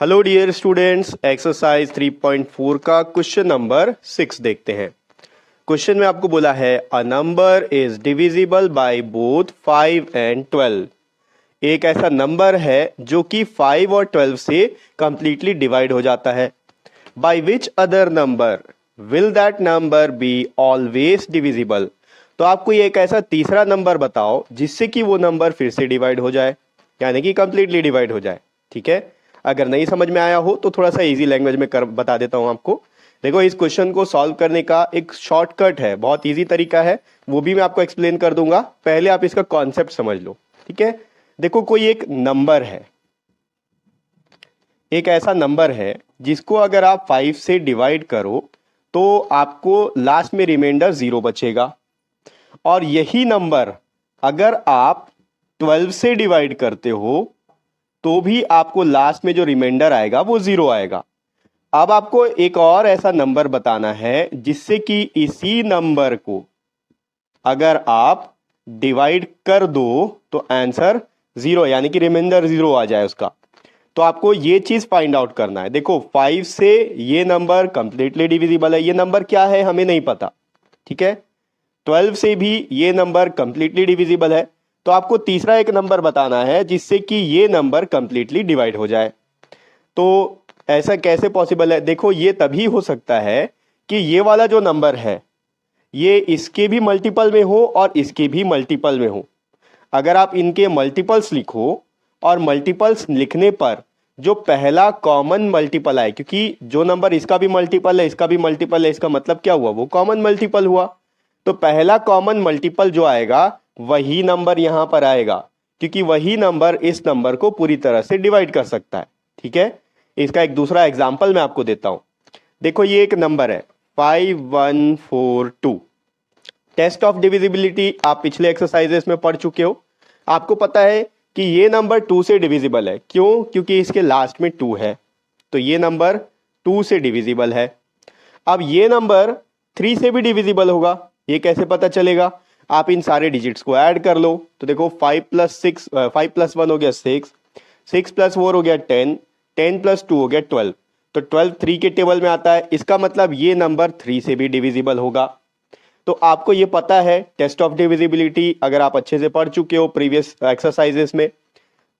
Hello dear students, exercise 3.4 का question number 6 देखते हैं। क्वेश्चन में आपको बोला है a number is divisible by both 5 and 12। एक ऐसा नंबर है जो कि 5 और 12 से कंप्लीटली डिवाइड हो जाता है। By which other number will that number be always divisible. तो आपको ये एक ऐसा तीसरा नंबर बताओ जिससे कि वो नंबर फिर से डिवाइड हो जाए, यानी कि कंप्लीटली डिवाइड हो जाए। ठीक है, अगर नहीं समझ में आया हो तो थोड़ा सा इजी लैंग्वेज में बता देता हूं आपको। देखो, इस क्वेश्चन को सॉल्व करने का एक शॉर्टकट है, बहुत इजी तरीका है, वो भी मैं आपको एक्सप्लेन कर दूंगा। पहले आप इसका कॉन्सेप्ट समझ लो। ठीक है, देखो कोई एक नंबर है, एक ऐसा नंबर है जिसको अगर आप 5 से डिवाइड करो तो आपको लास्ट में रिमाइंडर 0 बचेगा। और यही नंबर अगर आप 12 से डिवाइड करते हो तो भी आपको लास्ट में जो रिमाइंडर आएगा वो 0 आएगा। अब आपको एक और ऐसा नंबर बताना है जिससे कि इसी नंबर को अगर आप डिवाइड कर दो तो आंसर 0 यानी कि रिमाइंडर 0 आ जाए उसका। तो आपको ये चीज फाइंड आउट करना है। देखो, 5 से ये नंबर कंप्लीटली डिविजिबल है, ये नंबर क्या है हमें नहीं पता। ठीक है, 12 से भी ये नंबर कंप्लीटली डिविजिबल है, तो आपको तीसरा एक नंबर बताना है जिससे कि ये नंबर कंप्लीटली डिवाइड हो जाए। तो ऐसा कैसे पॉसिबल है? देखो, ये तभी हो सकता है कि ये वाला जो नंबर है ये इसके भी मल्टीपल में हो और इसके भी मल्टीपल में हो। अगर आप इनके मल्टीपल्स लिखो और मल्टीपल्स लिखने पर जो पहला कॉमन मल्टीपल आए, क्योंकि जो नंबर इसका भी मल्टीपल है इसका भी मल्टीपल है, इसका मतलब क्या हुआ? वो कॉमन मल्टीपल हुआ। तो पहला कॉमन मल्टीपल जो आएगा वही नंबर यहां पर आएगा, क्योंकि वही नंबर इस नंबर को पूरी तरह से डिवाइड कर सकता है। ठीक है, इसका एक दूसरा एग्जांपल मैं आपको देता हूं। देखो, ये एक नंबर है 5142। टेस्ट ऑफ डिविजिबिलिटी आप पिछले एक्सरसाइजेस में पढ़ चुके हो। आपको पता है कि ये नंबर 2 से डिविजिबल है। क्यों? क्योंकि इसके लास्ट में 2 है, तो ये नंबर 2 से डिविजिबल है। अब ये नंबर 3 से भी डिविजिबल होगा, ये कैसे पता चलेगा? आप इन सारे डिजिट्स को ऐड कर लो। तो देखो, 5 + 1 हो गया 6, 6 + 4 हो गया 10, 10 + 2 हो गया 12। तो 12 3 के टेबल में आता है, इसका मतलब ये नंबर 3 से भी डिविजिबल होगा। तो आपको ये पता है टेस्ट ऑफ डिविजिबिलिटी, अगर आप अच्छे से पढ़ चुके हो प्रीवियस एक्सरसाइजेस में।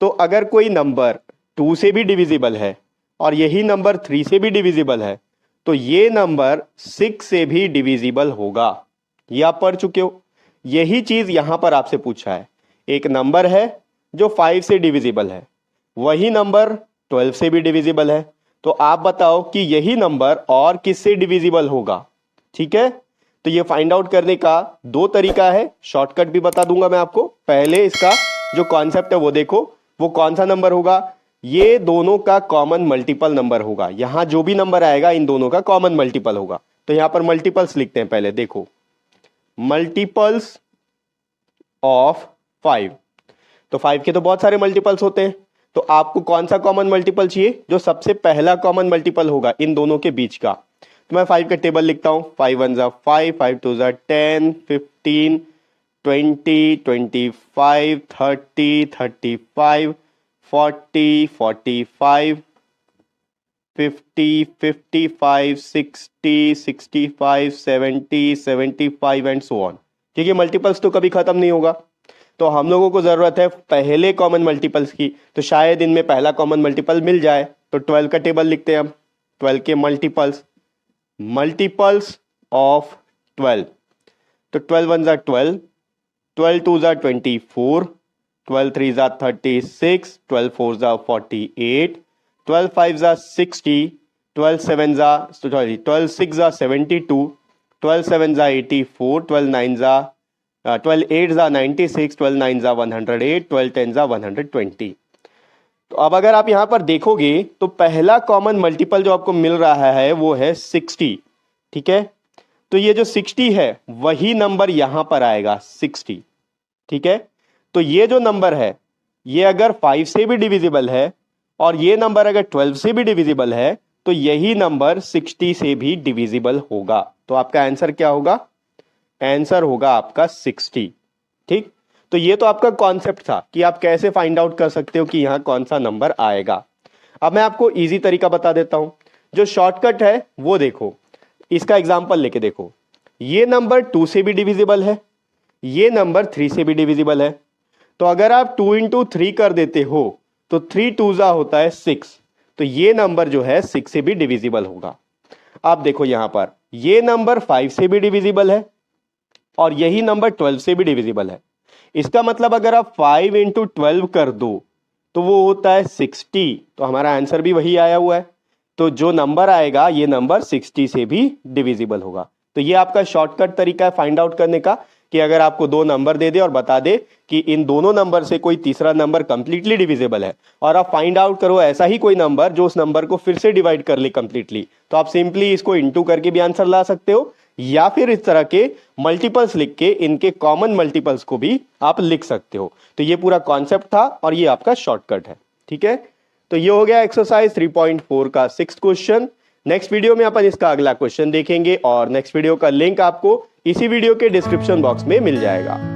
तो अगर कोई नंबर 2 से भी डिविजिबल है और यही नंबर 3 से भी डिविजिबल है तो ये नंबर 6 से भी डिविजिबल होगा। ये आप पढ़ चुके हो। यही चीज यहां पर आपसे पूछा है। एक नंबर है जो 5 से डिविजिबल है, वही नंबर 12 से भी डिविजिबल है, तो आप बताओ कि यही नंबर और किससे डिविजिबल होगा। ठीक है, तो ये फाइंड आउट करने का 2 तरीका है, शॉर्टकट भी बता दूंगा मैं आपको। पहले इसका जो कॉन्सेप्ट है वो देखो, वो कौन सा नंबर होगा? ये दोनों का कॉमन मल्टीपल नंबर होगा। यहां जो भी नंबर आएगा इन दोनों का कॉमन मल्टीपल होगा। तो यहां पर मल्टीपल्स लिखते हैं पहले। देखो, मल्टीपल्स ऑफ 5। तो 5 के तो बहुत सारे मल्टीपल्स होते हैं, तो आपको कौन सा कॉमन मल्टीपल चाहिए? जो सबसे पहला कॉमन मल्टीपल होगा इन दोनों के बीच का। तो मैं 5 का टेबल लिखता हूं। 5 1 ज़ा 5, 5 2 ज़ा 10, 15, 20, 25, 30, 35, 40, 45, 50, 55, 60, 65, 70, 75 एंड सो ऑन। क्योंकि मल्टीपल्स तो कभी खत्म नहीं होगा, तो हम लोगों को जरूरत है पहले कॉमन मल्टीपल्स की। तो शायद इनमें पहला कॉमन मल्टीपल मिल जाए। तो 12 का टेबल लिखते हैं हम। 12 के मल्टीपल्स ऑफ 12। तो 12 1 ज़ा 12, 12 2 ज़ा 24, 12 3 ज़ा 36, 12 4 ज़ा 48, 12 5 ज़ा 60, 12 7 ज़ा 12 6 ज़ा 72, 12 7 ज़ा 84, 12 9 ज़ा 12 8 ज़ा 96, 12 9 ज़ा 108, 12 10 ज़ा 120। तो अब अगर आप यहां पर देखोगे तो पहला कॉमन मल्टीपल जो आपको मिल रहा है वो है 60। ठीक है, तो ये जो 60 है वही नंबर यहां पर आएगा 60। ठीक है, तो ये जो नंबर है ये अगर 5 से भी डिविजिबल है और ये नंबर अगर 12 से भी डिविजिबल है तो यही नंबर 60 से भी डिविजिबल होगा। तो आपका आंसर क्या होगा? आंसर होगा आपका 60। ठीक, तो ये तो आपका कॉन्सेप्ट था कि आप कैसे फाइंड आउट कर सकते हो कि यहां कौन सा नंबर आएगा। अब मैं आपको इजी तरीका बता देता हूं। जो शॉर्टकट है वो देखो, इसका एग्जांपल लेके देखो। ये नंबर 2 से भी डिविजिबल है, ये नंबर 3 से भी डिविजिबल है। तो अगर आप 2 इंटू 3 कर देते हो तो 3 2 होता है 6, तो ये नंबर जो है 6 से भी डिविजिबल होगा। आप देखो यहां पर ये नंबर 5 से भी डिविजिबल है और यही नंबर 12 से भी डिविजिबल है। इसका मतलब अगर आप 5 इंटू 12 कर दो तो वो होता है 60, तो हमारा आंसर भी वही आया हुआ है। तो जो नंबर आएगा ये नंबर 60 से भी डिविजिबल होगा। तो ये आपका शॉर्टकट तरीका है फाइंड आउट करने का, कि अगर आपको दो नंबर दे दे और बता दे कि इन दोनों नंबर से कोई तीसरा नंबर कंप्लीटली डिविजिबल है और आप फाइंड आउट करो ऐसा ही कोई नंबर जो उस नंबर को फिर से डिवाइड कर ले कंप्लीटली, तो आप सिंपली इसको इनटू करके भी आंसर ला सकते हो, या फिर इस तरह के मल्टीपल्स लिख के इनके कॉमन मल्टीपल्स को भी आप लिख सकते हो। तो ये पूरा कॉन्सेप्ट था और ये आपका शॉर्टकट है। ठीक है, तो ये हो गया एक्सरसाइज 3.4 का 6th क्वेश्चन। नेक्स्ट वीडियो में अपन इसका अगला क्वेश्चन देखेंगे और नेक्स्ट वीडियो का लिंक आपको इसी वीडियो के डिस्क्रिप्शन बॉक्स में मिल जाएगा।